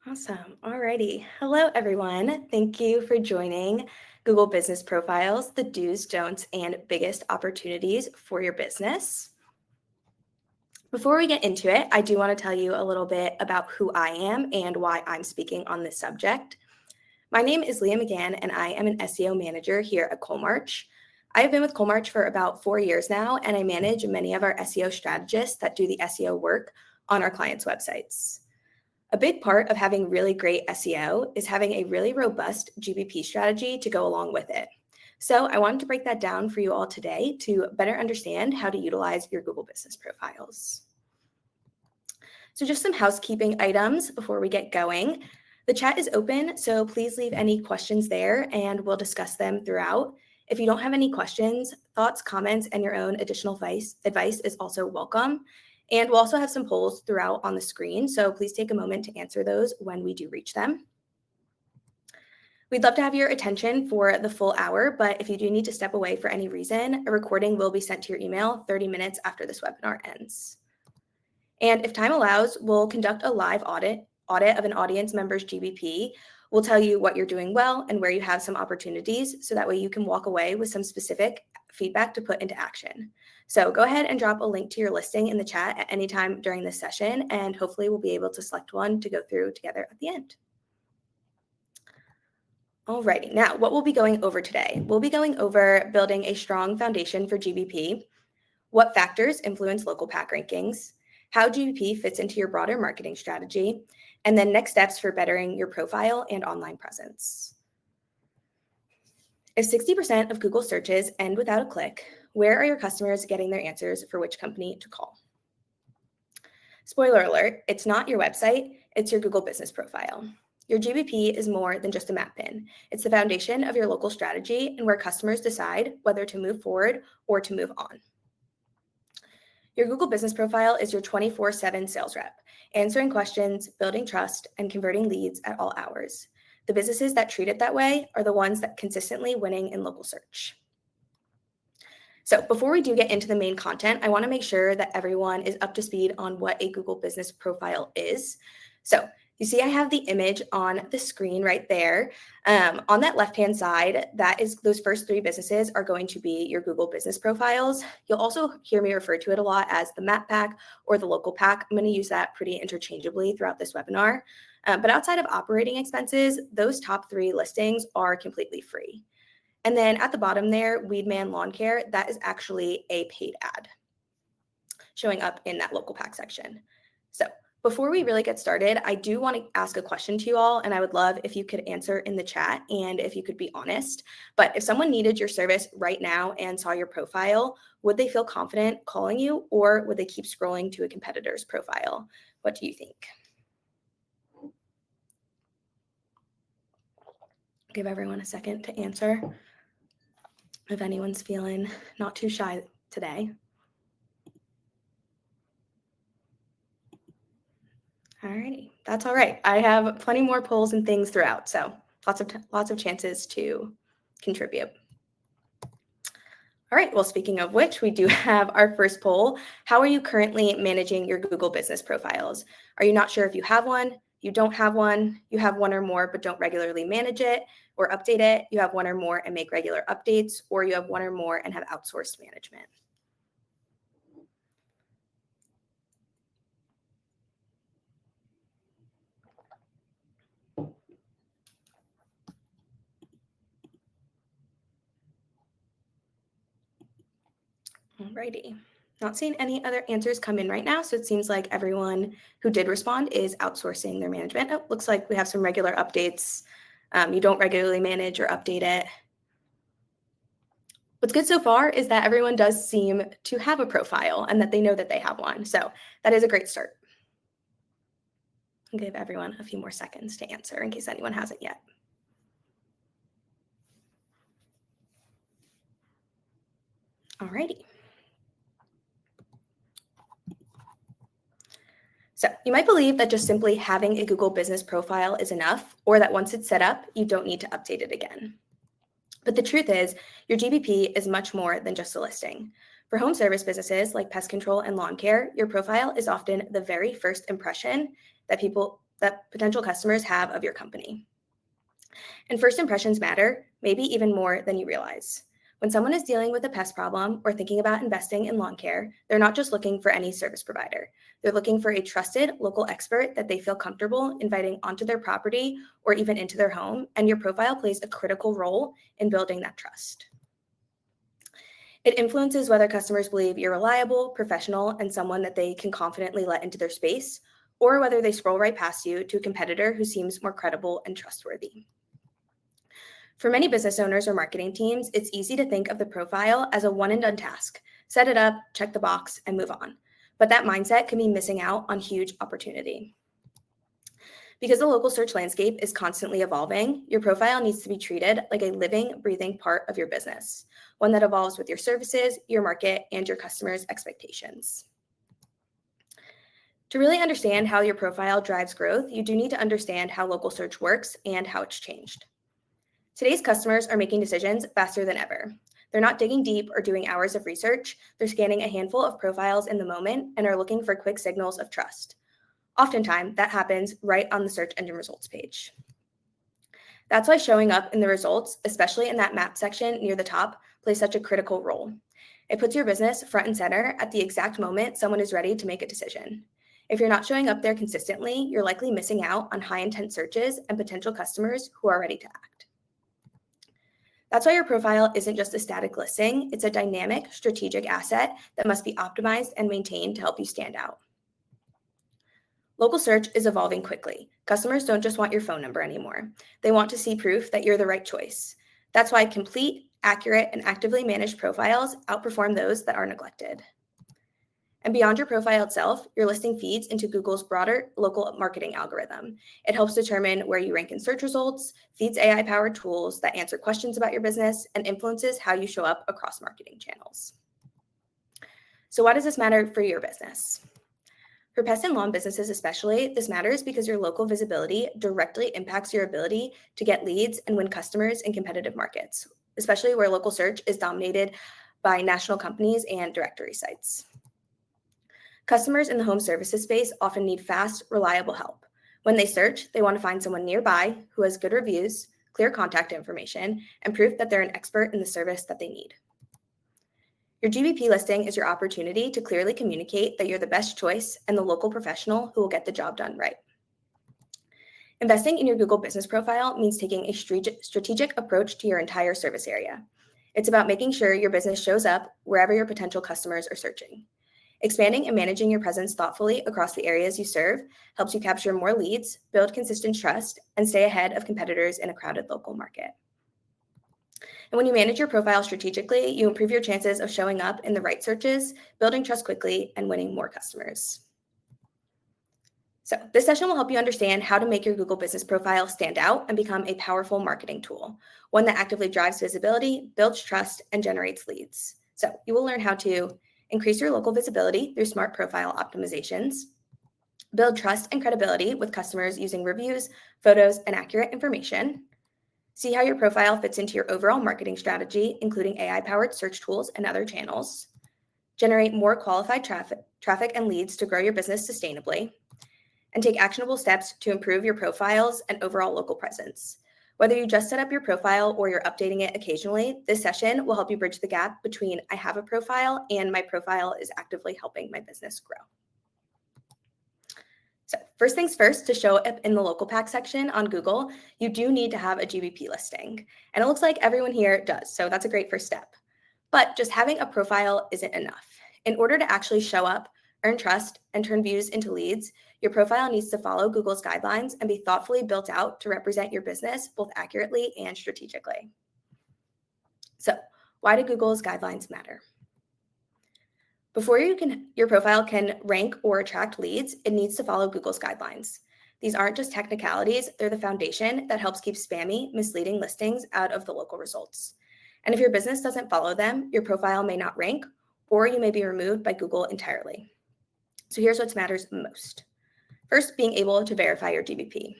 Awesome. Alrighty. Hello, everyone. Thank you for joining Google Business Profiles, the do's, don'ts, and biggest opportunities for your business. Before we get into it, I do want to tell you a little bit about who I am and why I'm speaking on this subject. My name is Leah McGann, and I am an SEO manager here at Coalmarch. I have been with Coalmarch for about 4 years now, and I manage many of our SEO strategists that do the SEO work on our clients' websites. A big part of having really great SEO is having a really robust GBP strategy to go along with it. So I wanted to break that down for you all today to better understand how to utilize your Google Business Profiles. So just some housekeeping items before we get going. The chat is open, so please leave any questions there and we'll discuss them throughout. If you don't have any questions, thoughts, comments, and your own additional advice is also welcome. And we'll also have some polls throughout on the screen, so please take a moment to answer those when we do reach them. We'd love to have your attention for the full hour, but if you do need to step away for any reason, a recording will be sent to your email 30 minutes after this webinar ends. And if time allows, we'll conduct a live audit of an audience member's GBP. We'll tell you what you're doing well and where you have some opportunities, so that way you can walk away with some specific feedback to put into action. So go ahead and drop a link to your listing in the chat at any time during this session, and hopefully we'll be able to select one to go through together at the end. Alrighty, now what we'll be going over today. We'll be going over building a strong foundation for GBP, what factors influence local pack rankings, how GBP fits into your broader marketing strategy, and then next steps for bettering your profile and online presence. If 60% of Google searches end without a click, where are your customers getting their answers for which company to call? Spoiler alert, it's not your website, it's your Google Business Profile. Your GBP is more than just a map pin. It's the foundation of your local strategy and where customers decide whether to move forward or to move on. Your Google Business Profile is your 24/7 sales rep, answering questions, building trust, and converting leads at all hours. The businesses that treat it that way are the ones that consistently winning in local search. So before we do get into the main content, I want to make sure that everyone is up to speed on what a Google Business Profile is. So you see I have the image on the screen right there. On that left-hand side, that is those first 3 businesses are going to be your Google Business Profiles. You'll also hear me refer to it a lot as the map pack or the local pack. I'm going to use that pretty interchangeably throughout this webinar. But outside of operating expenses, those top 3 listings are completely free. And then at the bottom there, Weedman Lawn Care, that is actually a paid ad showing up in that local pack section. So before we really get started, I do want to ask a question to you all, and I would love if you could answer in the chat and if you could be honest. But if someone needed your service right now and saw your profile, would they feel confident calling you, or would they keep scrolling to a competitor's profile? What do you think? Give everyone a second to answer if anyone's feeling not too shy today. Alrighty, that's all right. I have plenty more polls and things throughout, so lots of chances to contribute. All right, well, speaking of which, we do have our first poll. How are you currently managing your Google Business Profiles? Are you not sure if you have one? You don't have one? You have one or more but don't regularly manage it or update it? You have one or more and make regular updates? Or you have one or more and have outsourced management? Alrighty. Not seeing any other answers come in right now, so it seems like everyone who did respond is outsourcing their management. Oh, looks like we have some regular updates. You don't regularly manage or update it. What's good so far is that everyone does seem to have a profile and that they know that they have one. So that is a great start. I'll give everyone a few more seconds to answer in case anyone hasn't yet. Alrighty. So you might believe that just simply having a Google Business Profile is enough, or that once it's set up, you don't need to update it again. But the truth is, your GBP is much more than just a listing. For home service businesses like pest control and lawn care, your profile is often the very first impression that people that potential customers have of your company. And first impressions matter, maybe even more than you realize. When someone is dealing with a pest problem or thinking about investing in lawn care, they're not just looking for any service provider. They're looking for a trusted local expert that they feel comfortable inviting onto their property or even into their home, and your profile plays a critical role in building that trust. It influences whether customers believe you're reliable, professional, and someone that they can confidently let into their space, or whether they scroll right past you to a competitor who seems more credible and trustworthy. For many business owners or marketing teams, it's easy to think of the profile as a one-and-done task. Set it up, check the box, and move on. But that mindset can be missing out on huge opportunity. Because the local search landscape is constantly evolving, your profile needs to be treated like a living, breathing part of your business, one that evolves with your services, your market, and your customers' expectations. To really understand how your profile drives growth, you do need to understand how local search works and how it's changed. Today's customers are making decisions faster than ever. They're not digging deep or doing hours of research. They're scanning a handful of profiles in the moment and are looking for quick signals of trust. Oftentimes, that happens right on the search engine results page. That's why showing up in the results, especially in that map section near the top, plays such a critical role. It puts your business front and center at the exact moment someone is ready to make a decision. If you're not showing up there consistently, you're likely missing out on high-intent searches and potential customers who are ready to act. That's why your profile isn't just a static listing, it's a dynamic, strategic asset that must be optimized and maintained to help you stand out. Local search is evolving quickly. Customers don't just want your phone number anymore. They want to see proof that you're the right choice. That's why complete, accurate, and actively managed profiles outperform those that are neglected. And beyond your profile itself, your listing feeds into Google's broader local marketing algorithm. It helps determine where you rank in search results, feeds AI-powered tools that answer questions about your business, and influences how you show up across marketing channels. So why does this matter for your business? For pest and lawn businesses especially, this matters because your local visibility directly impacts your ability to get leads and win customers in competitive markets, especially where local search is dominated by national companies and directory sites. Customers in the home services space often need fast, reliable help. When they search, they want to find someone nearby who has good reviews, clear contact information, and proof that they're an expert in the service that they need. Your GBP listing is your opportunity to clearly communicate that you're the best choice and the local professional who will get the job done right. Investing in your Google business profile means taking a strategic approach to your entire service area. It's about making sure your business shows up wherever your potential customers are searching. Expanding and managing your presence thoughtfully across the areas you serve helps you capture more leads, build consistent trust, and stay ahead of competitors in a crowded local market. And when you manage your profile strategically, you improve your chances of showing up in the right searches, building trust quickly, and winning more customers. So this session will help you understand how to make your Google business profile stand out and become a powerful marketing tool, one that actively drives visibility, builds trust, and generates leads. So you will learn how to increase your local visibility through smart profile optimizations, build trust and credibility with customers using reviews, photos, and accurate information, see how your profile fits into your overall marketing strategy, including AI-powered search tools and other channels, generate more qualified traffic and leads to grow your business sustainably, and take actionable steps to improve your profiles and overall local presence. Whether you just set up your profile or you're updating it occasionally, this session will help you bridge the gap between I have a profile and my profile is actively helping my business grow. So first things first, to show up in the local pack section on Google, you do need to have a GBP listing. And it looks like everyone here does, so that's a great first step. But just having a profile isn't enough. In order to actually show up, earn trust, and turn views into leads, your profile needs to follow Google's guidelines and be thoughtfully built out to represent your business both accurately and strategically. So, why do Google's guidelines matter? Before your profile can rank or attract leads, it needs to follow Google's guidelines. These aren't just technicalities, they're the foundation that helps keep spammy, misleading listings out of the local results. And if your business doesn't follow them, your profile may not rank, or you may be removed by Google entirely. So here's what matters most. First, being able to verify your GBP.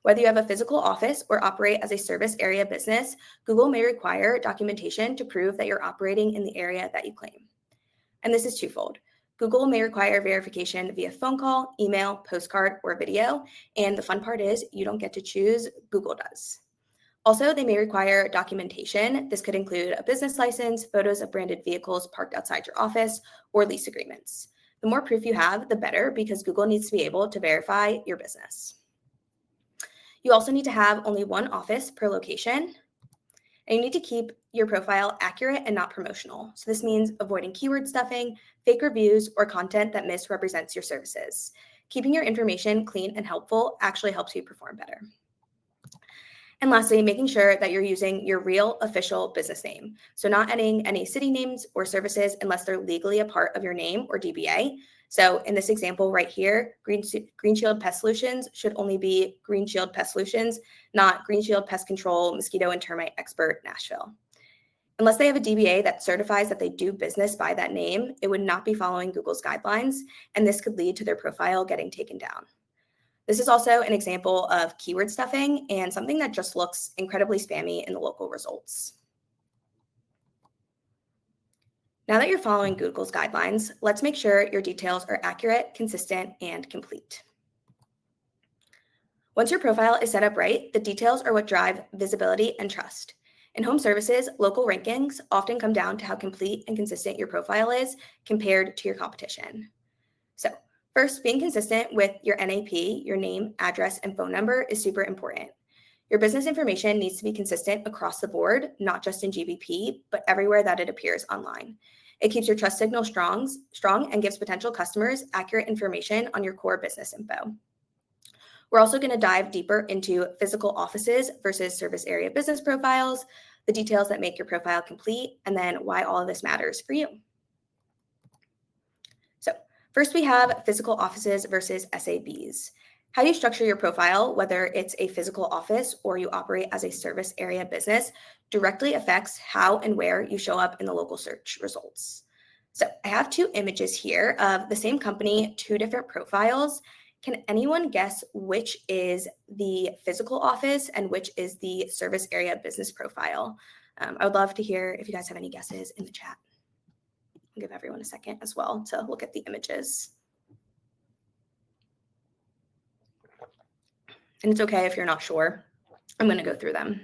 Whether you have a physical office or operate as a service area business, Google may require documentation to prove that you're operating in the area that you claim. And this is twofold. Google may require verification via phone call, email, postcard, or video. And the fun part is you don't get to choose, Google does. Also, they may require documentation. This could include a business license, photos of branded vehicles parked outside your office, or lease agreements. The more proof you have, the better, because Google needs to be able to verify your business. You also need to have only one office per location. And you need to keep your profile accurate and not promotional. So this means avoiding keyword stuffing, fake reviews, or content that misrepresents your services. Keeping your information clean and helpful actually helps you perform better. And lastly, making sure that you're using your real official business name. So not adding any city names or services unless they're legally a part of your name or DBA. So in this example right here, Green Shield Pest Solutions should only be Green Shield Pest Solutions, not Green Shield Pest Control, Mosquito and Termite Expert, Nashville. Unless they have a DBA that certifies that they do business by that name, it would not be following Google's guidelines, and this could lead to their profile getting taken down. This is also an example of keyword stuffing and something that just looks incredibly spammy in the local results. Now that you're following Google's guidelines, let's make sure your details are accurate, consistent, and complete. Once your profile is set up right, the details are what drive visibility and trust. In home services, local rankings often come down to how complete and consistent your profile is compared to your competition. So, first, being consistent with your NAP, your name, address, and phone number is super important. Your business information needs to be consistent across the board, not just in GBP, but everywhere that it appears online. It keeps your trust signal strong and gives potential customers accurate information on your core business info. We're also going to dive deeper into physical offices versus service area business profiles, the details that make your profile complete, and then why all of this matters for you. So first, we have physical offices versus SABs. How you structure your profile, whether it's a physical office or you operate as a service area business, directly affects how and where you show up in the local search results. So I have two images here of the same company, two different profiles. Can anyone guess which is the physical office and which is the service area business profile? I would love to hear if you guys have any guesses in the chat. I'll give everyone a second as well to look at the images. And it's okay if you're not sure. I'm going to go through them.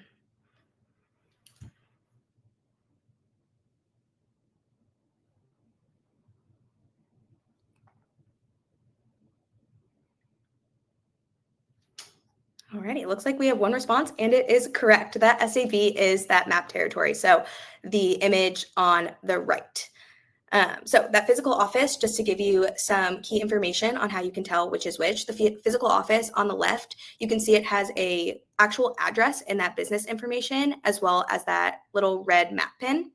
Alrighty, it looks like we have one response, and it is correct. That SAB is that map territory. So the image on the right. So that physical office, just to give you some key information on how you can tell which is which, the physical office on the left, you can see it has a actual address in that business information, as well as that little red map pin.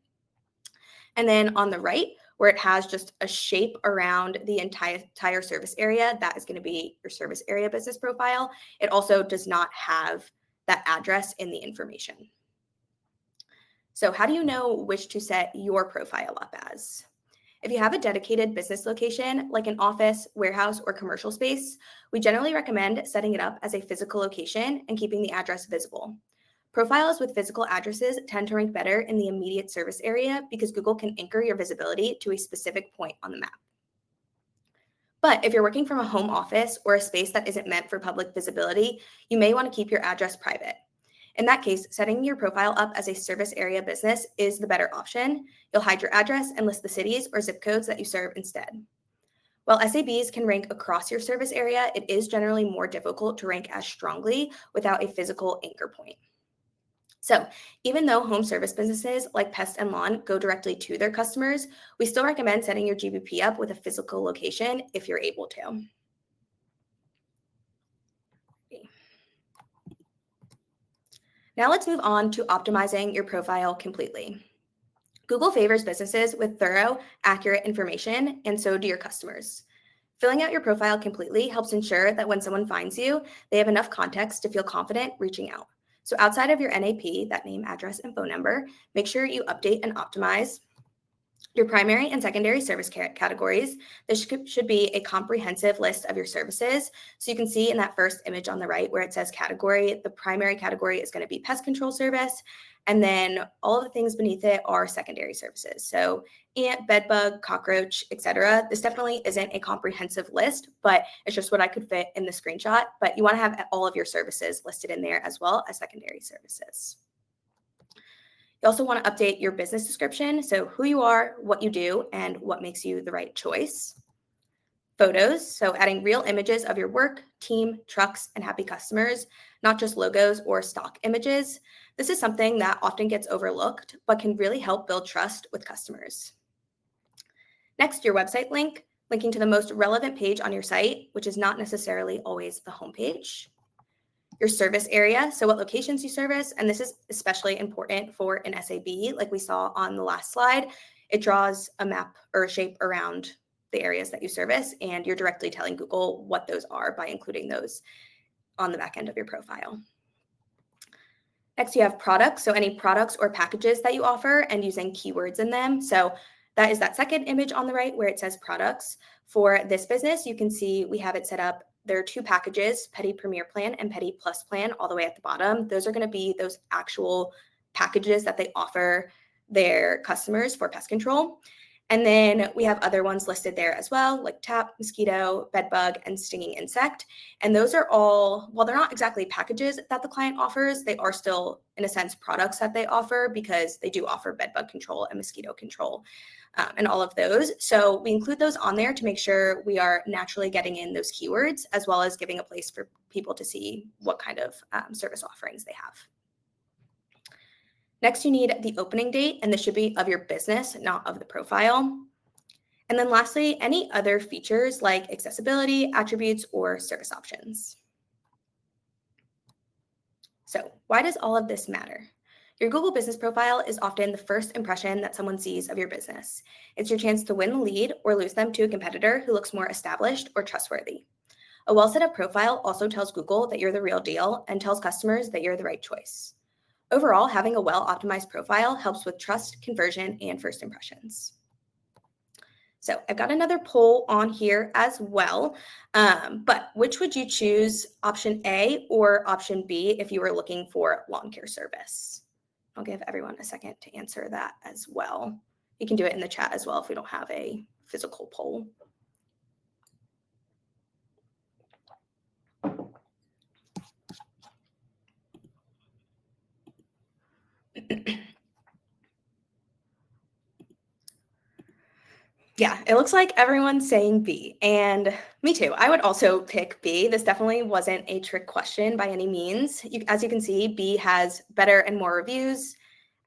And then on the right, where it has just a shape around the entire service area, that is going to be your service area business profile. It also does not have that address in the information. So how do you know which to set your profile up as? If you have a dedicated business location, like an office, warehouse, or commercial space, we generally recommend setting it up as a physical location and keeping the address visible. Profiles with physical addresses tend to rank better in the immediate service area because Google can anchor your visibility to a specific point on the map. But if you're working from a home office or a space that isn't meant for public visibility, you may want to keep your address private. In that case, setting your profile up as a service area business is the better option. You'll hide your address and list the cities or zip codes that you serve instead. While SABs can rank across your service area, it is generally more difficult to rank as strongly without a physical anchor point. So even though home service businesses like Pest and Lawn go directly to their customers, we still recommend setting your GBP up with a physical location if you're able to. Now let's move on to optimizing your profile completely. Google favors businesses with thorough, accurate information, and so do your customers. Filling out your profile completely helps ensure that when someone finds you, they have enough context to feel confident reaching out. So outside of your NAP, that name, address, and phone number, make sure you update and optimize Your primary and secondary service categories. This should be a comprehensive list of your services. So you can see in that first image on the right where it says category, the primary category is going to be pest control service. And then all of the things beneath it are secondary services. So ant, bedbug, cockroach, etc. This definitely isn't a comprehensive list, but it's just what I could fit in the screenshot. But you want to have all of your services listed in there as well as secondary services. You also want to update your business description, so who you are, what you do, and what makes you the right choice. Photos, so adding real images of your work, team, trucks, and happy customers, not just logos or stock images. This is something that often gets overlooked, but can really help build trust with customers. Next, your website link, linking to the most relevant page on your site, which is not necessarily always the homepage. Your service area, so what locations you service, and this is especially important for an SAB, like we saw on the last slide. It draws a map or a shape around the areas that you service, and you're directly telling Google what those are by including those on the back end of your profile. Next, you have products, so any products or packages that you offer and using keywords in them. So that is that second image on the right where it says products. For this business, you can see we have it set up. There are two packages, Petty Premier Plan and Petty Plus Plan, all the way at the bottom. Those are going to be those actual packages that they offer their customers for pest control. And then we have other ones listed there as well, like TAP, mosquito, bedbug, and stinging insect. And those are all, while they're not exactly packages that the client offers, they are still, in a sense, products that they offer because they do offer bedbug control and mosquito control. And all of those. So we include those on there to make sure we are naturally getting in those keywords, as well as giving a place for people to see what kind of service offerings they have. Next, you need the opening date, and this should be of your business, not of the profile. And then lastly, any other features like accessibility, attributes, or service options. So why does all of this matter? Your Google Business Profile is often the first impression that someone sees of your business. It's your chance to win the lead or lose them to a competitor who looks more established or trustworthy. A well-set-up profile also tells Google that you're the real deal and tells customers that you're the right choice. Overall, having a well-optimized profile helps with trust, conversion, and first impressions. So I've got another poll on here as well, but which would you choose, option A or option B if you were looking for lawn care service? I'll give everyone a second to answer that as well. You can do it in the chat as well if we don't have a physical poll. Yeah, it looks like everyone's saying B, and me too. I would also pick B. This definitely wasn't a trick question by any means. As you can see, B has better and more reviews,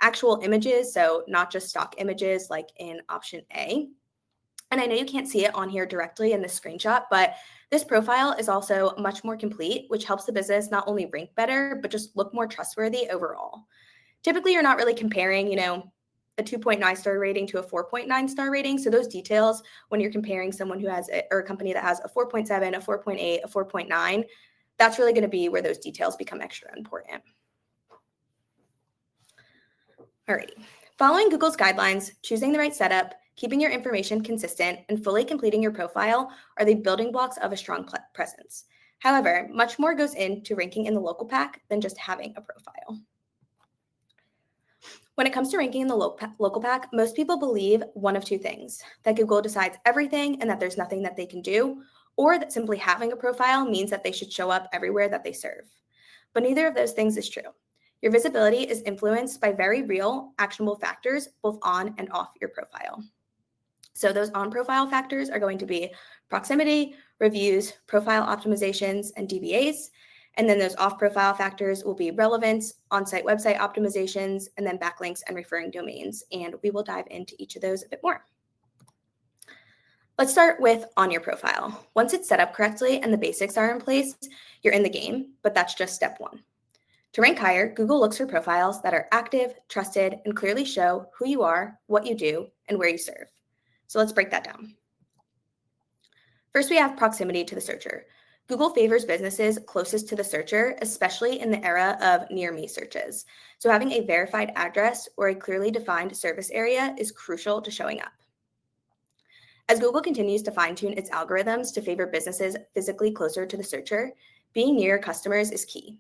actual images, so not just stock images like in option A. And I know you can't see it on here directly in this screenshot, but this profile is also much more complete, which helps the business not only rank better, but just look more trustworthy overall. Typically, you're not really comparing, a 2.9 star rating to a 4.9 star rating. So those details, when you're comparing someone who has or a company that has a 4.7, a 4.8, a 4.9, that's really going to be where those details become extra important. Alrighty. Following Google's guidelines, choosing the right setup, keeping your information consistent, and fully completing your profile are the building blocks of a strong presence. However, much more goes into ranking in the local pack than just having a profile. When it comes to ranking in the local pack, most people believe one of two things: that Google decides everything and that there's nothing that they can do, or that simply having a profile means that they should show up everywhere that they serve. But neither of those things is true. Your visibility is influenced by very real, actionable factors, both on and off your profile. So those on-profile factors are going to be proximity, reviews, profile optimizations, and DBAs. And then those off-profile factors will be relevance, on-site website optimizations, and then backlinks and referring domains. And we will dive into each of those a bit more. Let's start with on your profile. Once it's set up correctly and the basics are in place, you're in the game, but that's just step one. To rank higher, Google looks for profiles that are active, trusted, and clearly show who you are, what you do, and where you serve. So let's break that down. First, we have proximity to the searcher. Google favors businesses closest to the searcher, especially in the era of near me searches. So having a verified address or a clearly defined service area is crucial to showing up. As Google continues to fine-tune its algorithms to favor businesses physically closer to the searcher, being near customers is key.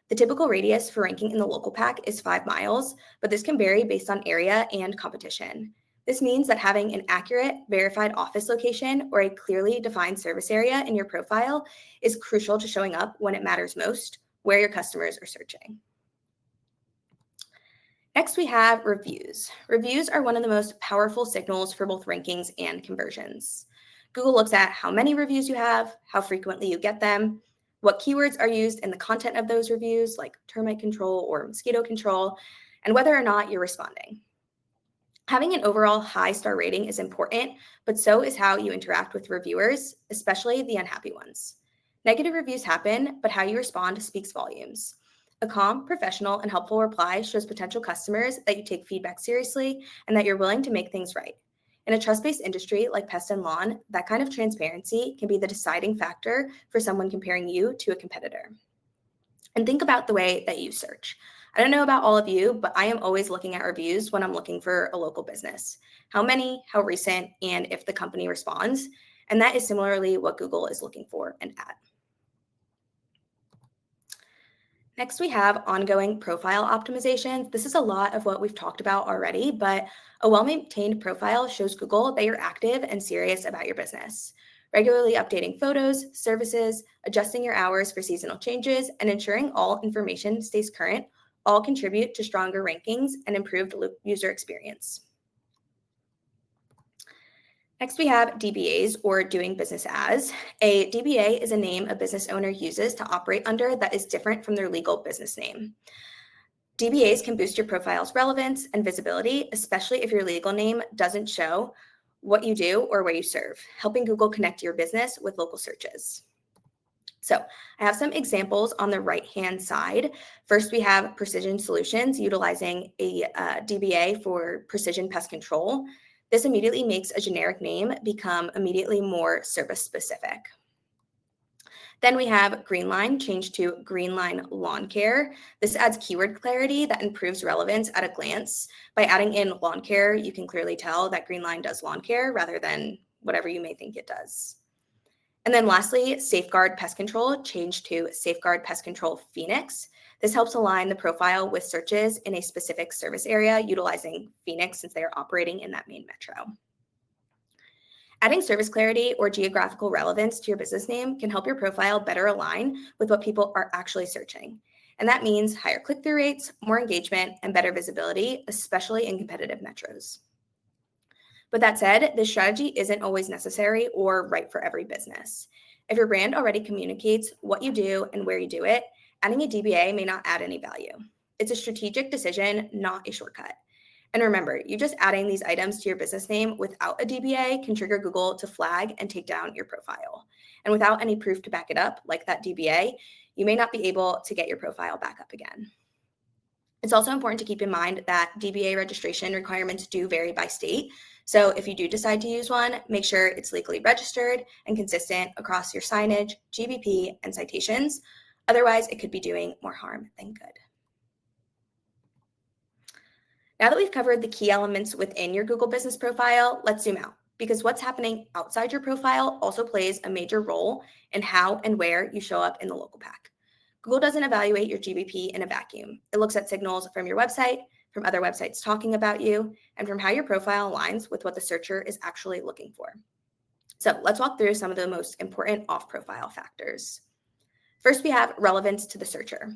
The typical radius for ranking in the local pack is 5 miles, but this can vary based on area and competition. This means that having an accurate, verified office location or a clearly defined service area in your profile is crucial to showing up when it matters most, where your customers are searching. Next, we have reviews. Reviews are one of the most powerful signals for both rankings and conversions. Google looks at how many reviews you have, how frequently you get them, what keywords are used in the content of those reviews, like termite control or mosquito control, and whether or not you're responding. Having an overall high star rating is important, but so is how you interact with reviewers, especially the unhappy ones. Negative reviews happen, but how you respond speaks volumes. A calm, professional, and helpful reply shows potential customers that you take feedback seriously and that you're willing to make things right. In a trust-based industry like pest and lawn, that kind of transparency can be the deciding factor for someone comparing you to a competitor. And think about the way that you search. I don't know about all of you, but I am always looking at reviews when I'm looking for a local business. How many, how recent, and if the company responds. And that is similarly what Google is looking for and at. Next, we have ongoing profile optimizations. This is a lot of what we've talked about already, but a well-maintained profile shows Google that you're active and serious about your business. Regularly updating photos, services, adjusting your hours for seasonal changes, and ensuring all information stays current all contribute to stronger rankings and improved user experience. Next, we have DBAs, or doing business as. A DBA is a name a business owner uses to operate under that is different from their legal business name. DBAs can boost your profile's relevance and visibility, especially if your legal name doesn't show what you do or where you serve, helping Google connect your business with local searches. So I have some examples on the right-hand side. First, we have Precision Solutions utilizing a DBA for precision pest control. This immediately makes a generic name become immediately more service specific. Then we have Greenline changed to Greenline Lawn Care. This adds keyword clarity that improves relevance at a glance. By adding in lawn care, you can clearly tell that Greenline does lawn care rather than whatever you may think it does. And then lastly, Safeguard Pest Control changed to Safeguard Pest Control Phoenix. This helps align the profile with searches in a specific service area utilizing Phoenix since they are operating in that main metro. Adding service clarity or geographical relevance to your business name can help your profile better align with what people are actually searching. And that means higher click-through rates, more engagement, and better visibility, especially in competitive metros. But that said, this strategy isn't always necessary or right for every business. If your brand already communicates what you do and where you do it, adding a DBA may not add any value. It's a strategic decision, not a shortcut. And remember, you just adding these items to your business name without a DBA can trigger Google to flag and take down your profile. And without any proof to back it up, like that DBA, you may not be able to get your profile back up again. It's also important to keep in mind that DBA registration requirements do vary by state. So if you do decide to use one, make sure it's legally registered and consistent across your signage, GBP, and citations. Otherwise, it could be doing more harm than good. Now that we've covered the key elements within your Google Business Profile, let's zoom out, because what's happening outside your profile also plays a major role in how and where you show up in the local pack. Google doesn't evaluate your GBP in a vacuum. It looks at signals from your website, from other websites talking about you, and from how your profile aligns with what the searcher is actually looking for. So let's walk through some of the most important off-profile factors. First, we have relevance to the searcher.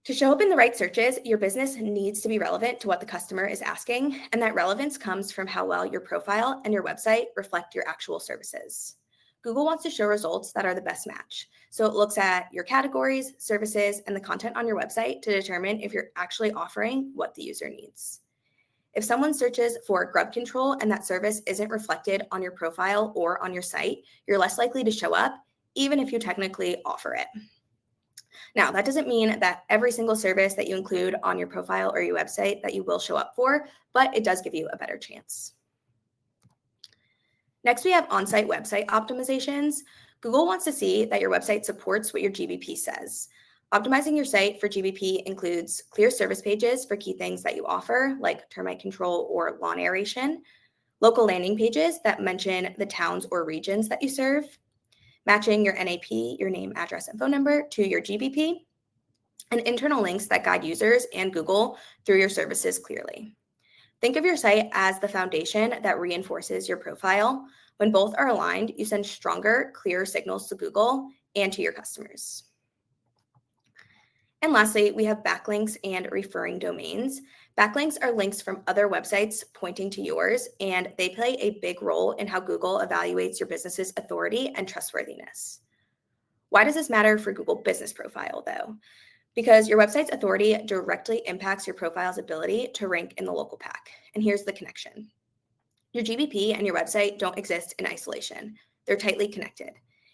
To show up in the right searches, your business needs to be relevant to what the customer is asking, and that relevance comes from how well your profile and your website reflect your actual services. Google wants to show results that are the best match. So it looks at your categories, services, and the content on your website to determine if you're actually offering what the user needs. If someone searches for grub control and that service isn't reflected on your profile or on your site, you're less likely to show up, even if you technically offer it. Now, that doesn't mean that every single service that you include on your profile or your website that you will show up for, but it does give you a better chance. Next, we have on-site website optimizations. Google wants to see that your website supports what your GBP says. Optimizing your site for GBP includes clear service pages for key things that you offer, like termite control or lawn aeration, local landing pages that mention the towns or regions that you serve, matching your NAP, your name, address, and phone number, to your GBP, and internal links that guide users and Google through your services clearly. Think of your site as the foundation that reinforces your profile. When both are aligned, you send stronger, clearer signals to Google and to your customers. And lastly, we have backlinks and referring domains. Backlinks are links from other websites pointing to yours, and they play a big role in how Google evaluates your business's authority and trustworthiness. Why does this matter for Google Business Profile, though? Because your website's authority directly impacts your profile's ability to rank in the local pack. And here's the connection. Your GBP and your website don't exist in isolation. They're tightly connected.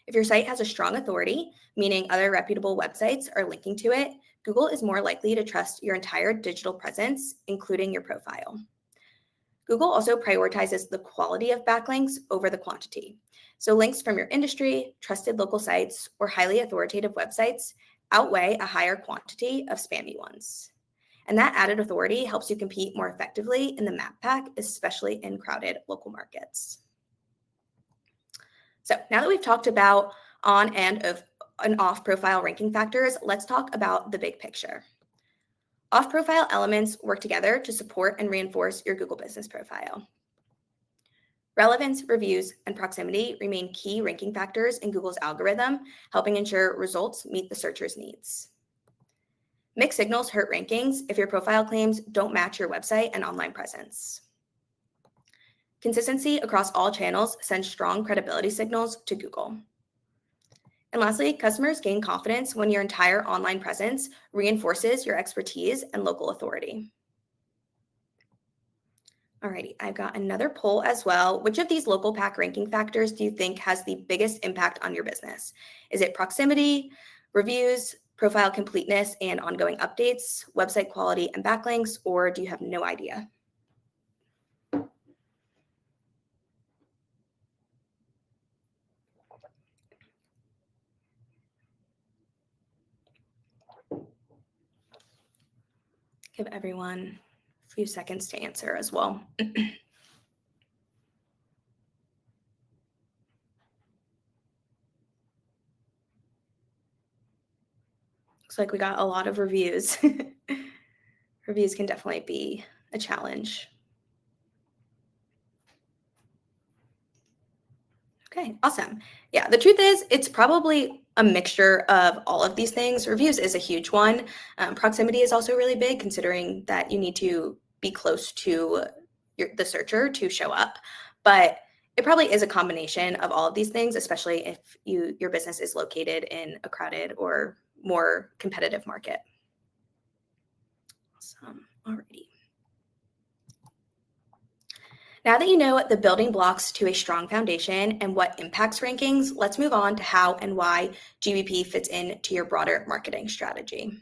If your site has a strong authority, meaning other reputable websites are linking to it, Google is more likely to trust your entire digital presence, including your profile. Google also prioritizes the quality of backlinks over the quantity. So links from your industry, trusted local sites, or highly authoritative websites outweigh a higher quantity of spammy ones. And that added authority helps you compete more effectively in the map pack, especially in crowded local markets. So now that we've talked about on and off profile ranking factors, let's talk about the big picture. Off profile elements work together to support and reinforce your Google Business Profile. Relevance, reviews, and proximity remain key ranking factors in Google's algorithm, helping ensure results meet the searcher's needs. Mixed signals hurt rankings if your profile claims don't match your website and online presence. Consistency across all channels sends strong credibility signals to Google. And lastly, customers gain confidence when your entire online presence reinforces your expertise and local authority. Alrighty, I've got another poll as well. Which of these local pack ranking factors do you think has the biggest impact on your business? Is it proximity, reviews, profile completeness and ongoing updates, website quality and backlinks, or do you have no idea? Give everyone a few seconds to answer as well. Looks like we got a lot of reviews. Reviews can definitely be a challenge. Okay, awesome. Yeah, the truth is it's probably a mixture of all of these things. Reviews is a huge one. Proximity is also really big, considering that you need to be close to the searcher to show up. But it probably is a combination of all of these things, especially if your business is located in a crowded or more competitive market. Awesome. Alrighty. Now that you know the building blocks to a strong foundation and what impacts rankings, let's move on to how and why GBP fits into your broader marketing strategy.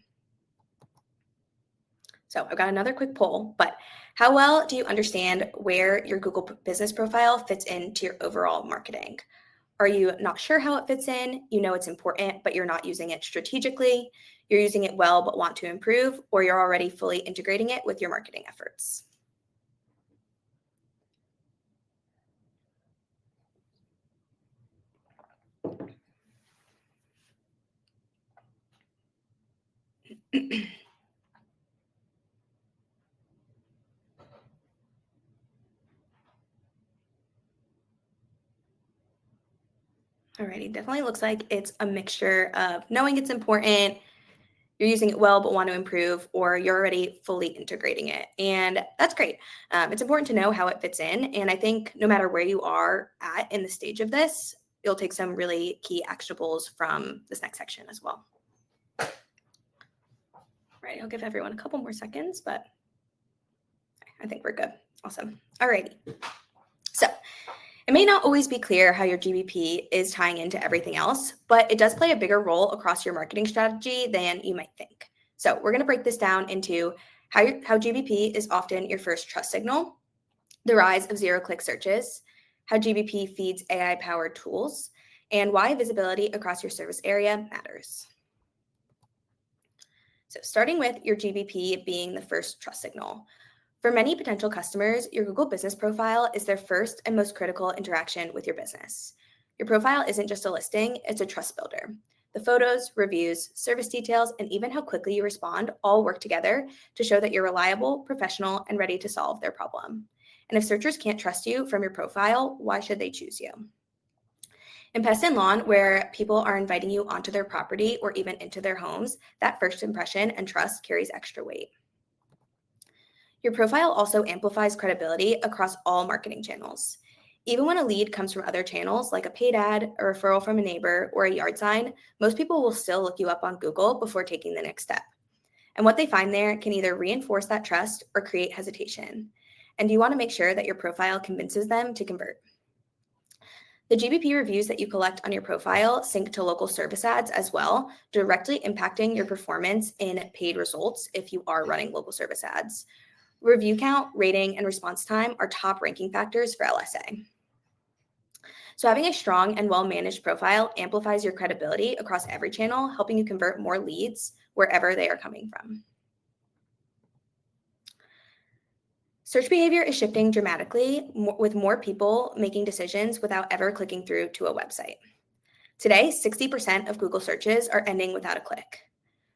So I've got another quick poll, but how well do you understand where your Google Business Profile fits into your overall marketing? Are you not sure how it fits in? You know it's important, but you're not using it strategically. You're using it well, but want to improve, or you're already fully integrating it with your marketing efforts. Alrighty, definitely looks like it's a mixture of knowing it's important, you're using it well but want to improve, or you're already fully integrating it. And that's great. It's important to know how it fits in. And I think no matter where you are at in the stage of this, you'll take some really key actionables from this next section as well. All right, I'll give everyone a couple more seconds, but I think we're good. Awesome. Alrighty. So it may not always be clear how your GBP is tying into everything else, but it does play a bigger role across your marketing strategy than you might think. So we're going to break this down into how GBP is often your first trust signal, the rise of zero-click searches, how GBP feeds AI-powered tools, and why visibility across your service area matters. So starting with your GBP being the first trust signal. For many potential customers, your Google Business Profile is their first and most critical interaction with your business. Your profile isn't just a listing, it's a trust builder. The photos, reviews, service details, and even how quickly you respond all work together to show that you're reliable, professional, and ready to solve their problem. And if searchers can't trust you from your profile, why should they choose you? In pest and lawn, where people are inviting you onto their property or even into their homes, that first impression and trust carries extra weight. Your profile also amplifies credibility across all marketing channels. Even when a lead comes from other channels, like a paid ad, a referral from a neighbor, or a yard sign, most people will still look you up on Google before taking the next step. And what they find there can either reinforce that trust or create hesitation. And you want to make sure that your profile convinces them to convert. The GBP reviews that you collect on your profile sync to local service ads as well, directly impacting your performance in paid results if you are running local service ads. Review count, rating, and response time are top ranking factors for LSA. So having a strong and well-managed profile amplifies your credibility across every channel, helping you convert more leads wherever they are coming from. Search behavior is shifting dramatically, with more people making decisions without ever clicking through to a website. Today, 60% of Google searches are ending without a click.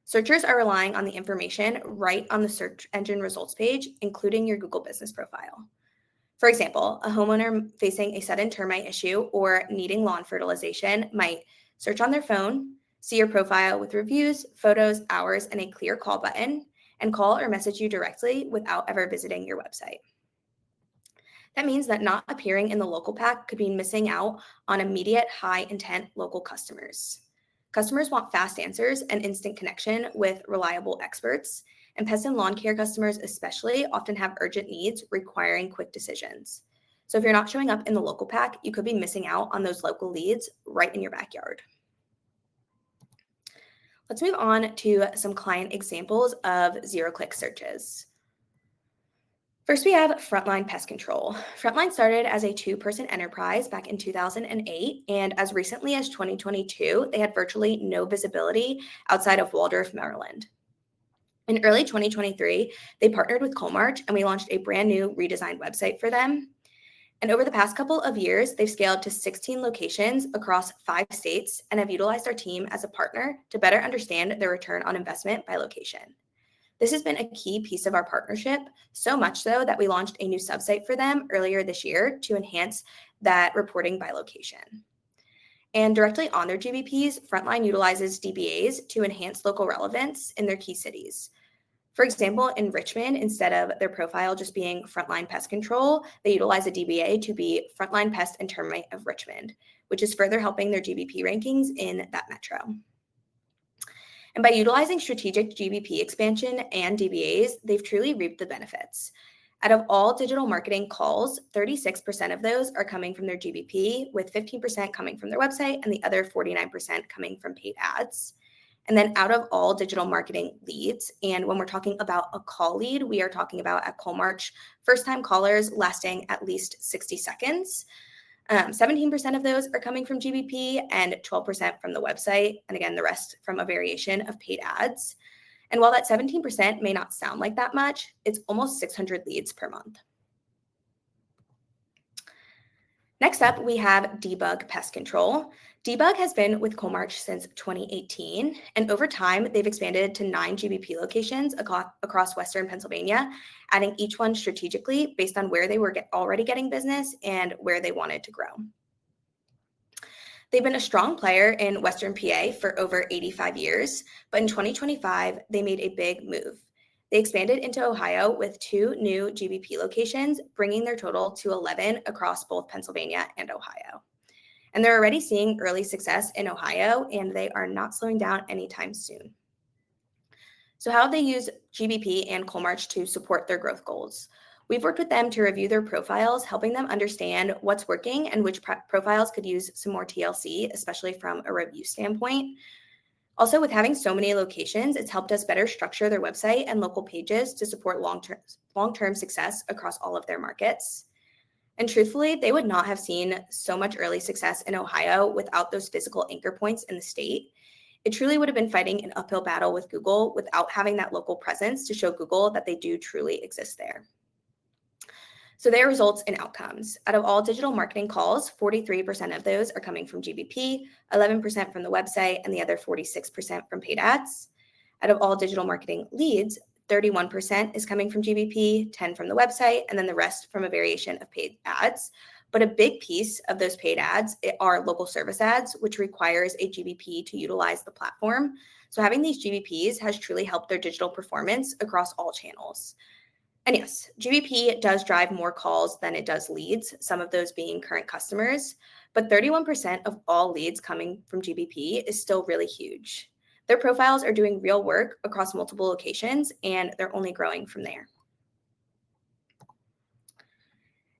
Searchers are relying on the information right on the search engine results page, including your Google Business Profile. For example, a homeowner facing a sudden termite issue or needing lawn fertilization might search on their phone, see your profile with reviews, photos, hours, and a clear call button, and call or message you directly without ever visiting your website. That means that not appearing in the local pack could mean missing out on immediate high-intent local customers. Customers want fast answers and instant connection with reliable experts, and pest and lawn care customers especially often have urgent needs requiring quick decisions. So if you're not showing up in the local pack, you could be missing out on those local leads right in your backyard. Let's move on to some client examples of zero-click searches. First, we have Frontline Pest Control. Frontline started as a two-person enterprise back in 2008, and as recently as 2022, they had virtually no visibility outside of Waldorf, Maryland. In early 2023, they partnered with Coalmarch, and we launched a brand new redesigned website for them. And over the past couple of years, they've scaled to 16 locations across 5 states and have utilized our team as a partner to better understand their return on investment by location. This has been a key piece of our partnership, so much so that we launched a new subsite for them earlier this year to enhance that reporting by location. And directly on their GBPs, Frontline utilizes DBAs to enhance local relevance in their key cities. For example, in Richmond, instead of their profile just being Frontline Pest Control, they utilize a DBA to be Frontline Pest and Termite of Richmond, which is further helping their GBP rankings in that metro. And by utilizing strategic GBP expansion and DBAs, they've truly reaped the benefits. Out of all digital marketing calls, 36% of those are coming from their GBP, with 15% coming from their website and the other 49% coming from paid ads. And then out of all digital marketing leads, and when we're talking about a call lead, we are talking about at Coalmarch, first-time callers lasting at least 60 seconds. 17% of those are coming from GBP and 12% from the website. And again, the rest from a variation of paid ads. And while that 17% may not sound like that much, it's almost 600 leads per month. Next up, we have Debug Pest Control. Debug has been with Coalmarch since 2018, and over time, they've expanded to 9 GBP locations across Western Pennsylvania, adding each one strategically based on where they were already getting business and where they wanted to grow. They've been a strong player in Western PA for over 85 years, but in 2025, they made a big move. They expanded into Ohio with 2 new GBP locations, bringing their total to 11 across both Pennsylvania and Ohio. And they're already seeing early success in Ohio, and they are not slowing down anytime soon. So how have they used GBP and Coalmarch to support their growth goals? We've worked with them to review their profiles, helping them understand what's working and which profiles could use some more TLC, especially from a review standpoint. Also, with having so many locations, it's helped us better structure their website and local pages to support long-term success across all of their markets. And truthfully, they would not have seen so much early success in Ohio without those physical anchor points in the state. It truly would have been fighting an uphill battle with Google without having that local presence to show Google that they do truly exist there. So their results and outcomes. Out of all digital marketing calls, 43% of those are coming from GBP, 11% from the website, and the other 46% from paid ads. Out of all digital marketing leads, 31% is coming from GBP, 10 from the website, and then the rest from a variation of paid ads. But a big piece of those paid ads are local service ads, which requires a GBP to utilize the platform. So having these GBPs has truly helped their digital performance across all channels. And yes, GBP does drive more calls than it does leads, some of those being current customers, but 31% of all leads coming from GBP is still really huge. Their profiles are doing real work across multiple locations, and they're only growing from there.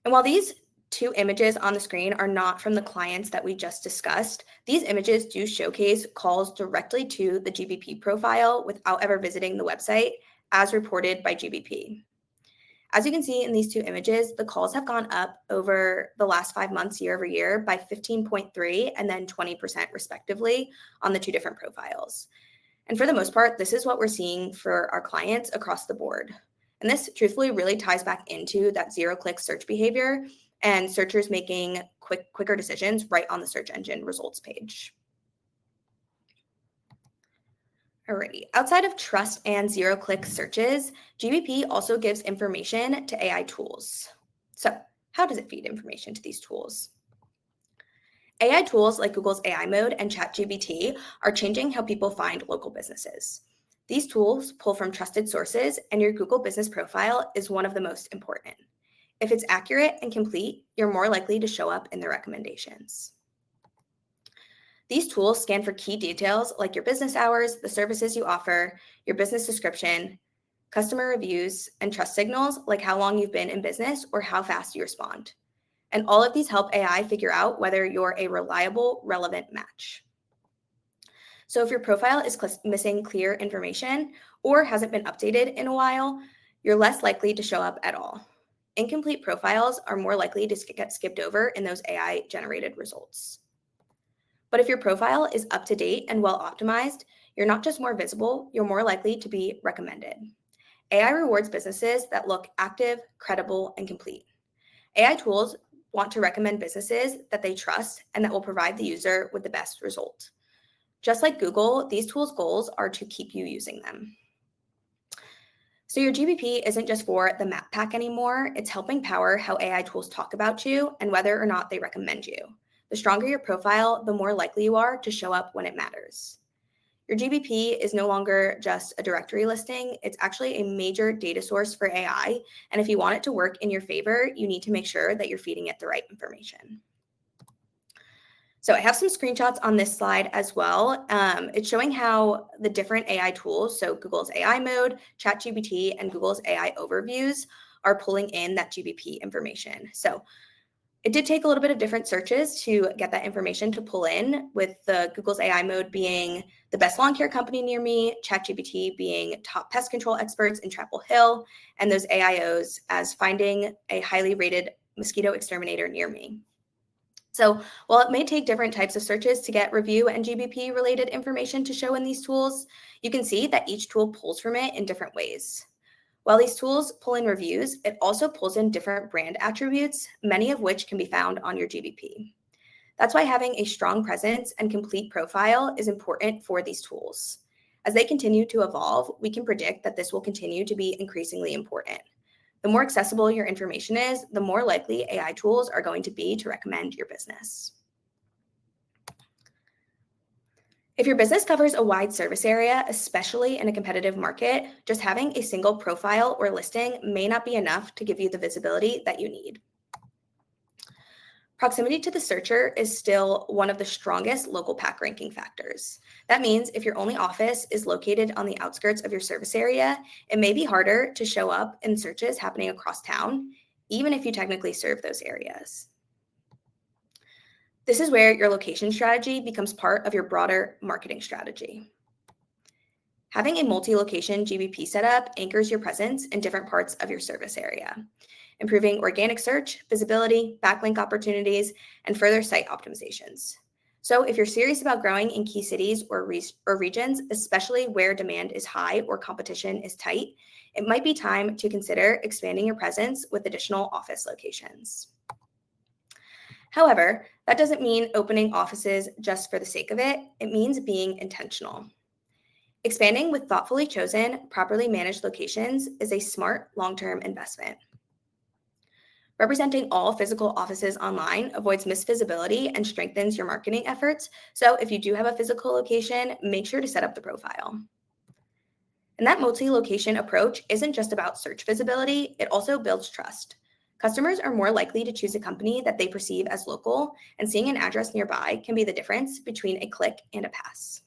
And while these two images on the screen are not from the clients that we just discussed, these images do showcase calls directly to the GBP profile without ever visiting the website, as reported by GBP. As you can see in these two images, the calls have gone up over the last 5 months year over year by 15.3 and then 20% respectively on the two different profiles. And for the most part, this is what we're seeing for our clients across the board. And this truthfully really ties back into that zero-click search behavior and searchers making quicker decisions right on the search engine results page. Alrighty. Outside of trust and zero-click searches, GBP also gives information to AI tools. So how does it feed information to these tools? AI tools like Google's AI Mode and ChatGPT are changing how people find local businesses. These tools pull from trusted sources, and your Google business profile is one of the most important. If it's accurate and complete, you're more likely to show up in the recommendations. These tools scan for key details like your business hours, the services you offer, your business description, customer reviews, and trust signals like how long you've been in business or how fast you respond. And all of these help AI figure out whether you're a reliable, relevant match. So if your profile is missing clear information or hasn't been updated in a while, you're less likely to show up at all. Incomplete profiles are more likely to get skipped over in those AI-generated results. But if your profile is up to date and well optimized, you're not just more visible, you're more likely to be recommended. AI rewards businesses that look active, credible, and complete. AI tools want to recommend businesses that they trust and that will provide the user with the best result. Just like Google, these tools' goals are to keep you using them. So your GBP isn't just for the map pack anymore, it's helping power how AI tools talk about you and whether or not they recommend you. The stronger your profile, the more likely you are to show up when it matters. Your GBP is no longer just a directory listing, it's actually a major data source for AI, and if you want it to work in your favor, you need to make sure that you're feeding it the right information. So I have some screenshots on this slide as well. It's showing how the different AI tools, so Google's AI Mode, ChatGPT, and Google's AI Overviews are pulling in that GBP information. So it did take a little bit of different searches to get that information to pull in, with the Google's AI Mode being the best lawn care company near me, ChatGPT being top pest control experts in Chapel Hill, and those AIOs as finding a highly rated mosquito exterminator near me. So while it may take different types of searches to get review and GBP related information to show in these tools, you can see that each tool pulls from it in different ways. While these tools pull in reviews, it also pulls in different brand attributes, many of which can be found on your GBP. That's why having a strong presence and complete profile is important for these tools. As they continue to evolve, we can predict that this will continue to be increasingly important. The more accessible your information is, the more likely AI tools are going to be to recommend your business. If your business covers a wide service area, especially in a competitive market, just having a single profile or listing may not be enough to give you the visibility that you need. Proximity to the searcher is still one of the strongest local pack ranking factors. That means if your only office is located on the outskirts of your service area, it may be harder to show up in searches happening across town, even if you technically serve those areas. This is where your location strategy becomes part of your broader marketing strategy. Having a multi-location GBP setup anchors your presence in different parts of your service area, improving organic search, visibility, backlink opportunities, and further site optimizations. So if you're serious about growing in key cities or regions, especially where demand is high or competition is tight, it might be time to consider expanding your presence with additional office locations. However, that doesn't mean opening offices just for the sake of it. It means being intentional. Expanding with thoughtfully chosen, properly managed locations is a smart long-term investment. Representing all physical offices online avoids misvisibility and strengthens your marketing efforts. So if you do have a physical location, make sure to set up the profile. And that multi-location approach isn't just about search visibility, it also builds trust. Customers are more likely to choose a company that they perceive as local, and seeing an address nearby can be the difference between a click and a pass.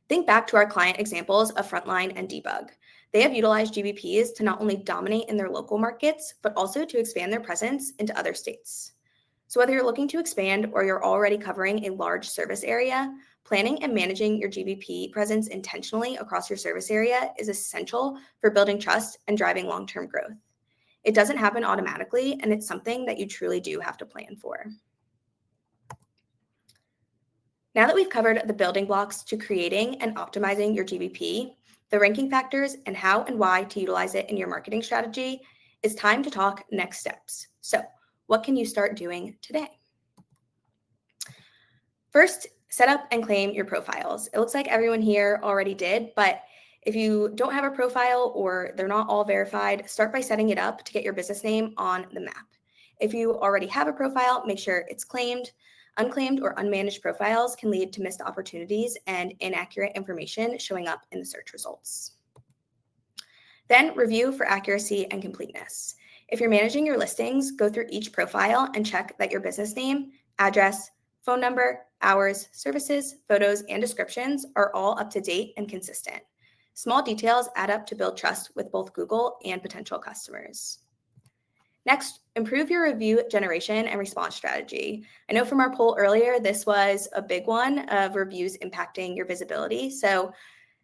Think back to our client examples of Frontline and Debug. They have utilized GBPs to not only dominate in their local markets, but also to expand their presence into other states. So whether you're looking to expand or you're already covering a large service area, planning and managing your GBP presence intentionally across your service area is essential for building trust and driving long-term growth. It doesn't happen automatically, and it's something that you truly do have to plan for. Now that we've covered the building blocks to creating and optimizing your GBP, the ranking factors, and how and why to utilize it in your marketing strategy, it's time to talk next steps. So, what can you start doing today? First, set up and claim your profiles. It looks like everyone here already did, but if you don't have a profile or they're not all verified, start by setting it up to get your business name on the map. If you already have a profile, make sure it's claimed. Unclaimed or unmanaged profiles can lead to missed opportunities and inaccurate information showing up in the search results. Then review for accuracy and completeness. If you're managing your listings, go through each profile and check that your business name, address, phone number, hours, services, photos, and descriptions are all up to date and consistent. Small details add up to build trust with both Google and potential customers. Next, improve your review generation and response strategy. I know from our poll earlier, this was a big one of reviews impacting your visibility. So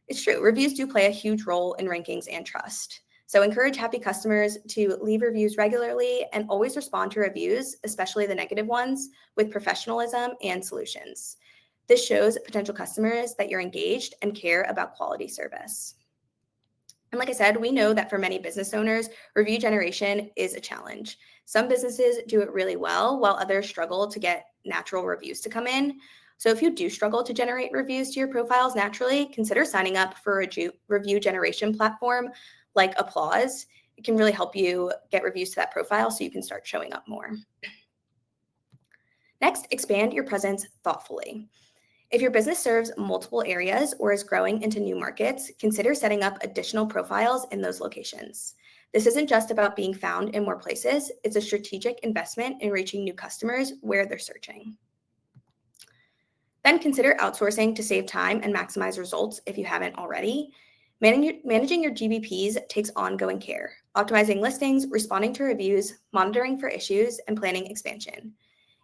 it's true, reviews do play a huge role in rankings and trust. So encourage happy customers to leave reviews regularly and always respond to reviews, especially the negative ones, with professionalism and solutions. This shows potential customers that you're engaged and care about quality service. And like I said, we know that for many business owners, review generation is a challenge. Some businesses do it really well, while others struggle to get natural reviews to come in. So if you do struggle to generate reviews to your profiles naturally, consider signing up for a review generation platform like Applause. It can really help you get reviews to that profile so you can start showing up more. Next, expand your presence thoughtfully. If your business serves multiple areas or is growing into new markets, consider setting up additional profiles in those locations. This isn't just about being found in more places, it's a strategic investment in reaching new customers where they're searching. Then consider outsourcing to save time and maximize results if you haven't already. Managing your GBPs takes ongoing care, optimizing listings, responding to reviews, monitoring for issues, and planning expansion.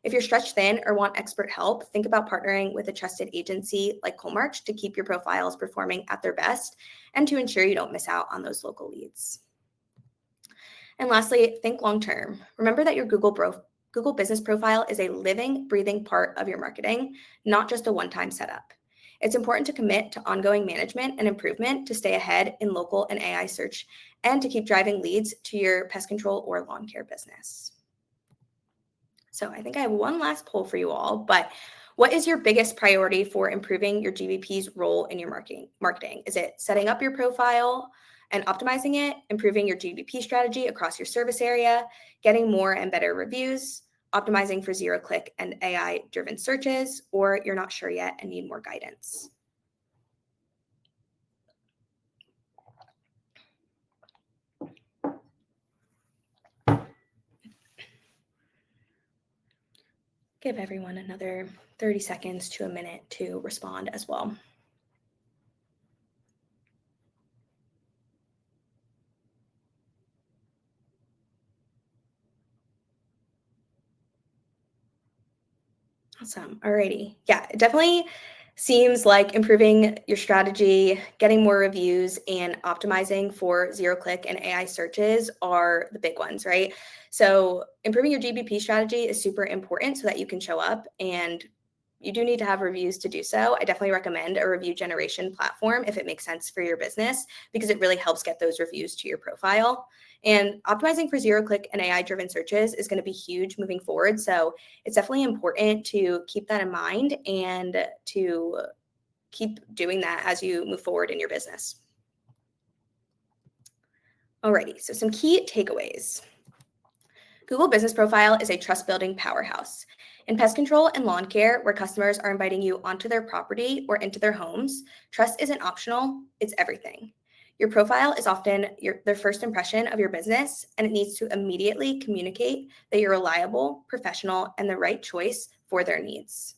If you're stretched thin or want expert help, think about partnering with a trusted agency like Coalmarch to keep your profiles performing at their best and to ensure you don't miss out on those local leads. And lastly, think long-term. Remember that your Google Business Profile is a living, breathing part of your marketing, not just a one-time setup. It's important to commit to ongoing management and improvement to stay ahead in local and AI search and to keep driving leads to your pest control or lawn care business. So I think I have one last poll for you all, but what is your biggest priority for improving your GBP's role in your marketing? Is it setting up your profile and optimizing it, improving your GBP strategy across your service area, getting more and better reviews, optimizing for zero-click and AI-driven searches, or you're not sure yet and need more guidance? Give everyone another 30 seconds to a minute to respond as well. Awesome. Alrighty. Yeah, it definitely seems like improving your strategy, getting more reviews, and optimizing for zero-click and AI searches are the big ones, right? So improving your GBP strategy is super important so that you can show up and you do need to have reviews to do so. I definitely recommend a review generation platform if it makes sense for your business, because it really helps get those reviews to your profile. And optimizing for zero-click and AI-driven searches is going to be huge moving forward. So it's definitely important to keep that in mind and to keep doing that as you move forward in your business. Alrighty, so some key takeaways. Google Business Profile is a trust-building powerhouse. In pest control and lawn care, where customers are inviting you onto their property or into their homes, trust isn't optional, it's everything. Your profile is often their first impression of your business, and it needs to immediately communicate that you're reliable, professional, and the right choice for their needs.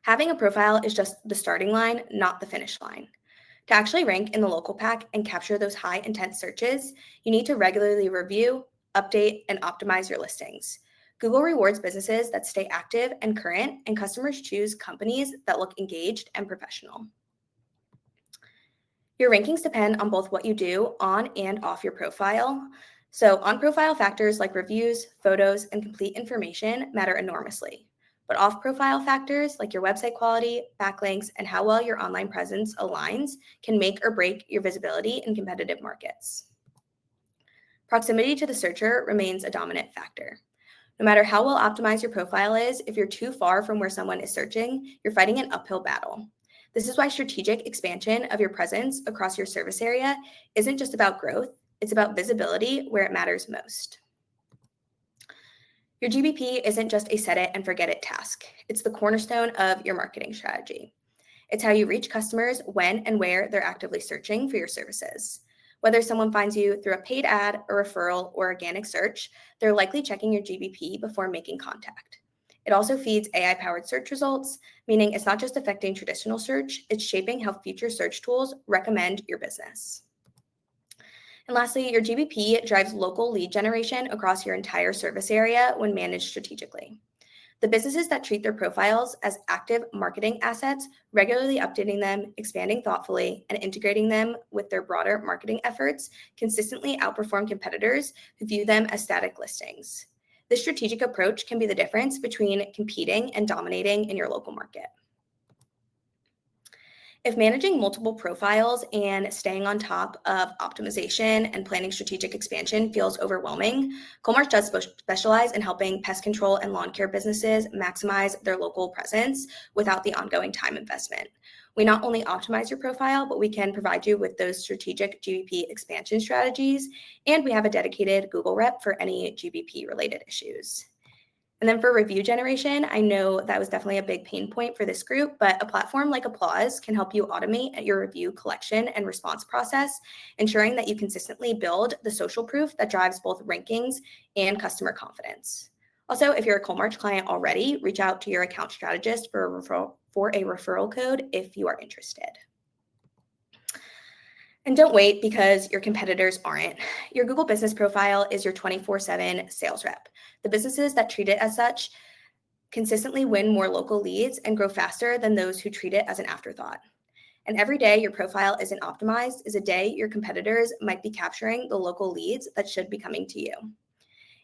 Having a profile is just the starting line, not the finish line. To actually rank in the local pack and capture those high intent searches, you need to regularly review, update, and optimize your listings. Google rewards businesses that stay active and current, and customers choose companies that look engaged and professional. Your rankings depend on both what you do on and off your profile. So on-profile factors like reviews, photos, and complete information matter enormously. But off-profile factors like your website quality, backlinks, and how well your online presence aligns can make or break your visibility in competitive markets. Proximity to the searcher remains a dominant factor. No matter how well optimized your profile is, if you're too far from where someone is searching, you're fighting an uphill battle. This is why strategic expansion of your presence across your service area isn't just about growth, it's about visibility where it matters most. Your GBP isn't just a set it and forget it task. It's the cornerstone of your marketing strategy. It's how you reach customers when and where they're actively searching for your services. Whether someone finds you through a paid ad, a referral, or organic search, they're likely checking your GBP before making contact. It also feeds AI-powered search results, meaning it's not just affecting traditional search, it's shaping how future search tools recommend your business. And lastly, your GBP drives local lead generation across your entire service area when managed strategically. The businesses that treat their profiles as active marketing assets, regularly updating them, expanding thoughtfully, and integrating them with their broader marketing efforts, consistently outperform competitors who view them as static listings. This strategic approach can be the difference between competing and dominating in your local market. If managing multiple profiles and staying on top of optimization and planning strategic expansion feels overwhelming, Coalmarch does specialize in helping pest control and lawn care businesses maximize their local presence without the ongoing time investment. We not only optimize your profile, but we can provide you with those strategic GBP expansion strategies, and we have a dedicated Google rep for any GBP-related issues. And then for review generation, I know that was definitely a big pain point for this group, but a platform like Applause can help you automate your review collection and response process, ensuring that you consistently build the social proof that drives both rankings and customer confidence. Also, if you're a Coalmarch client already, reach out to your account strategist for a referral code if you are interested. And don't wait because your competitors aren't. Your Google Business Profile is your 24/7 sales rep. The businesses that treat it as such consistently win more local leads and grow faster than those who treat it as an afterthought. And every day your profile isn't optimized is a day your competitors might be capturing the local leads that should be coming to you.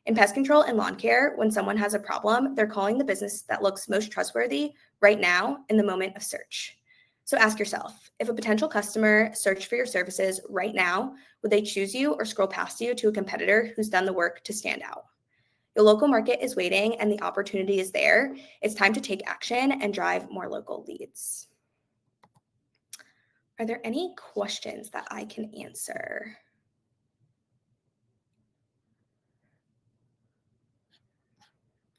In pest control and lawn care, when someone has a problem, they're calling the business that looks most trustworthy right now in the moment of search. So ask yourself, if a potential customer searched for your services right now, would they choose you or scroll past you to a competitor who's done the work to stand out? Your local market is waiting and the opportunity is there. It's time to take action and drive more local leads. Are there any questions that I can answer?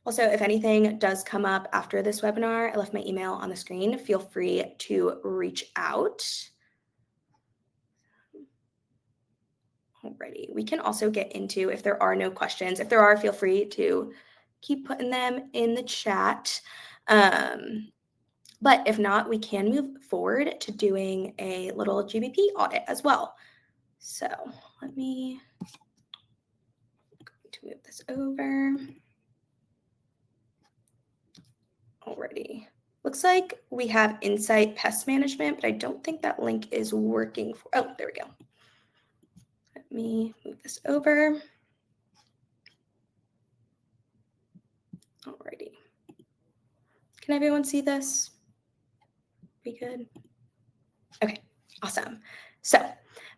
Also, if anything does come up after this webinar, I left my email on the screen. Feel free to reach out. Alrighty, we can also get into if there are no questions. If there are, feel free to keep putting them in the chat. But if not, we can move forward to doing a little GBP audit as well. So let me move this over. Alrighty. Looks like we have Insight Pest Management, but I don't think that link is working. Oh, there we go. Let me move this over. Alrighty. Can everyone see this? We good? Okay, awesome. So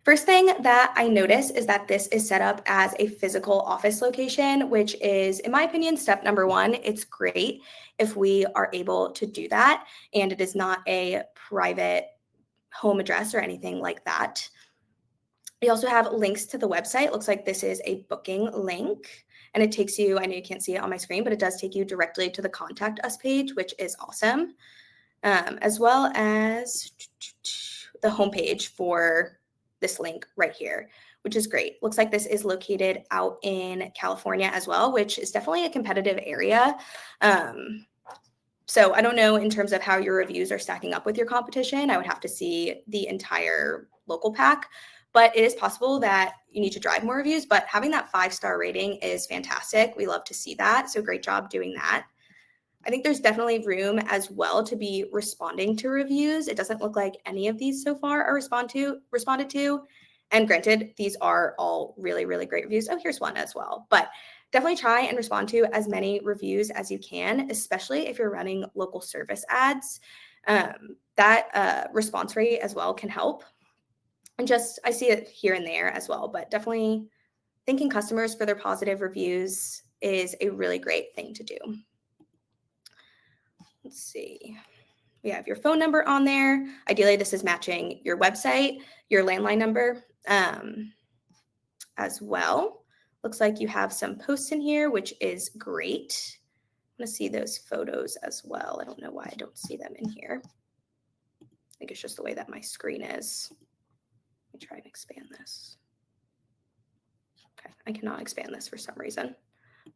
first thing that I notice is that this is set up as a physical office location, which is, in my opinion, step number one. It's great if we are able to do that, and it is not a private home address or anything like that. We also have links to the website. It looks like this is a booking link, and it takes you, I know you can't see it on my screen, but it does take you directly to the contact us page, which is awesome, as well as the homepage for this link right here, which is great. Looks like this is located out in California as well, which is definitely a competitive area. So I don't know in terms of how your reviews are stacking up with your competition. I would have to see the entire local pack, but it is possible that you need to drive more reviews, but having that 5-star rating is fantastic. We love to see that. So great job doing that. I think there's definitely room as well to be responding to reviews. It doesn't look like any of these so far are responded to. And granted, these are all really, really great reviews. Oh, here's one as well. But definitely try and respond to as many reviews as you can, especially if you're running local service ads. That response rate as well can help. And just, I see it here and there as well, but definitely thanking customers for their positive reviews is a really great thing to do. Let's see. We have your phone number on there. Ideally, this is matching your website, your landline number as well. Looks like you have some posts in here, which is great. I'm going to see those photos as well. I don't know why I don't see them in here. I think it's just the way that my screen is. Let me try and expand this. Okay, I cannot expand this for some reason,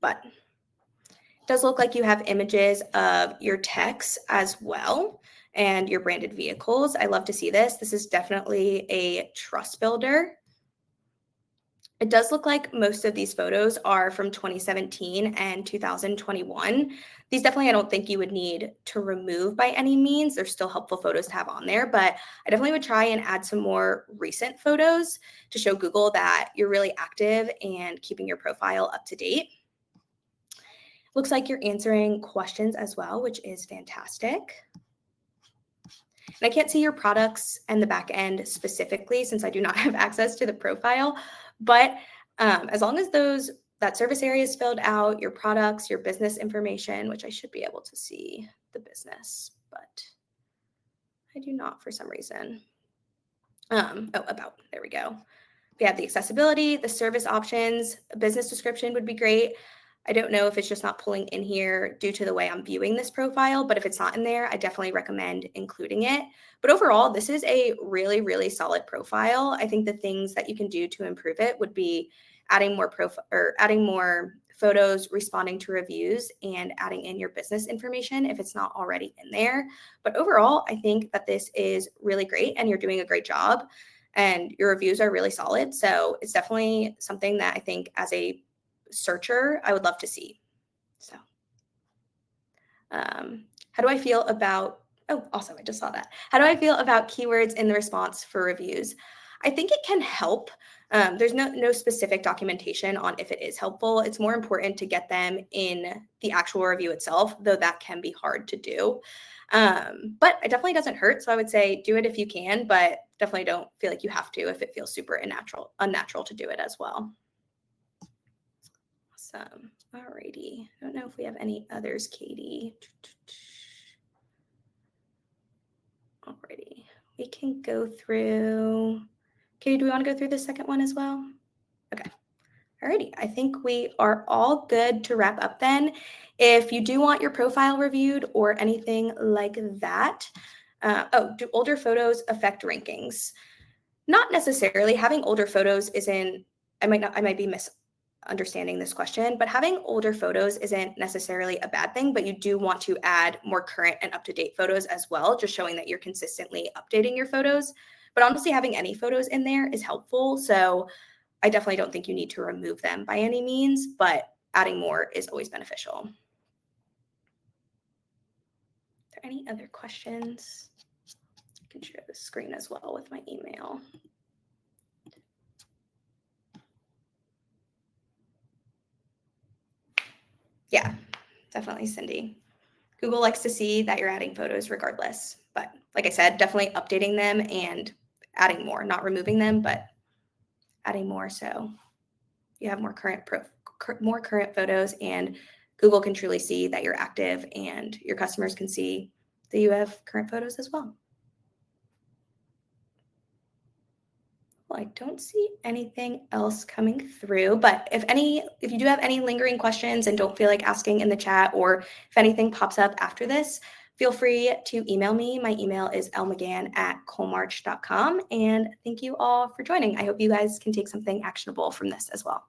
but it does look like you have images of your techs as well and your branded vehicles. I love to see this. This is definitely a trust builder. It does look like most of these photos are from 2017 and 2021. These definitely, I don't think you would need to remove by any means. They're still helpful photos to have on there, but I definitely would try and add some more recent photos to show Google that you're really active and keeping your profile up to date. Looks like you're answering questions as well, which is fantastic. And I can't see your products and the back end specifically since I do not have access to the profile, but as long as that service area is filled out, your products, your business information, which I should be able to see the business, but I do not for some reason. About, there we go. We have the accessibility, the service options, a business description would be great. I don't know if it's just not pulling in here due to the way I'm viewing this profile, but if it's not in there, I definitely recommend including it. But overall, this is a really, really solid profile. I think the things that you can do to improve it would be adding more photos, responding to reviews, and adding in your business information if it's not already in there. But overall, I think that this is really great and you're doing a great job and your reviews are really solid. So it's definitely something that I think as a searcher, I would love to see. So how do I feel about, oh, awesome, I just saw that. How do I feel about keywords in the response for reviews? I think it can help. There's no specific documentation on if it is helpful. It's more important to get them in the actual review itself, though that can be hard to do. But it definitely doesn't hurt. So I would say do it if you can, but definitely don't feel like you have to if it feels super unnatural to do it as well. Awesome. Alrighty. I don't know if we have any others, Katie. Alrighty. We can go through. Katie, do we want to go through the second one as well? Okay. Alrighty. I think we are all good to wrap up then. If you do want your profile reviewed or anything like that, do older photos affect rankings? Not necessarily. Having older photos isn't, I might be misunderstanding this question, but having older photos isn't necessarily a bad thing, but you do want to add more current and up-to-date photos as well, just showing that you're consistently updating your photos. But honestly, having any photos in there is helpful. So I definitely don't think you need to remove them by any means, but adding more is always beneficial. Are there any other questions? I can share the screen as well with my email. Yeah, definitely, Cindy. Google likes to see that you're adding photos regardless. But like I said, definitely updating them and adding more, not removing them, but adding more so you have more current photos, and Google can truly see that you're active, and your customers can see that you have current photos as well. Well, I don't see anything else coming through, but if you do have any lingering questions and don't feel like asking in the chat, or if anything pops up after this, feel free to email me. My email is lmcgann@coalmarch.com. And thank you all for joining. I hope you guys can take something actionable from this as well.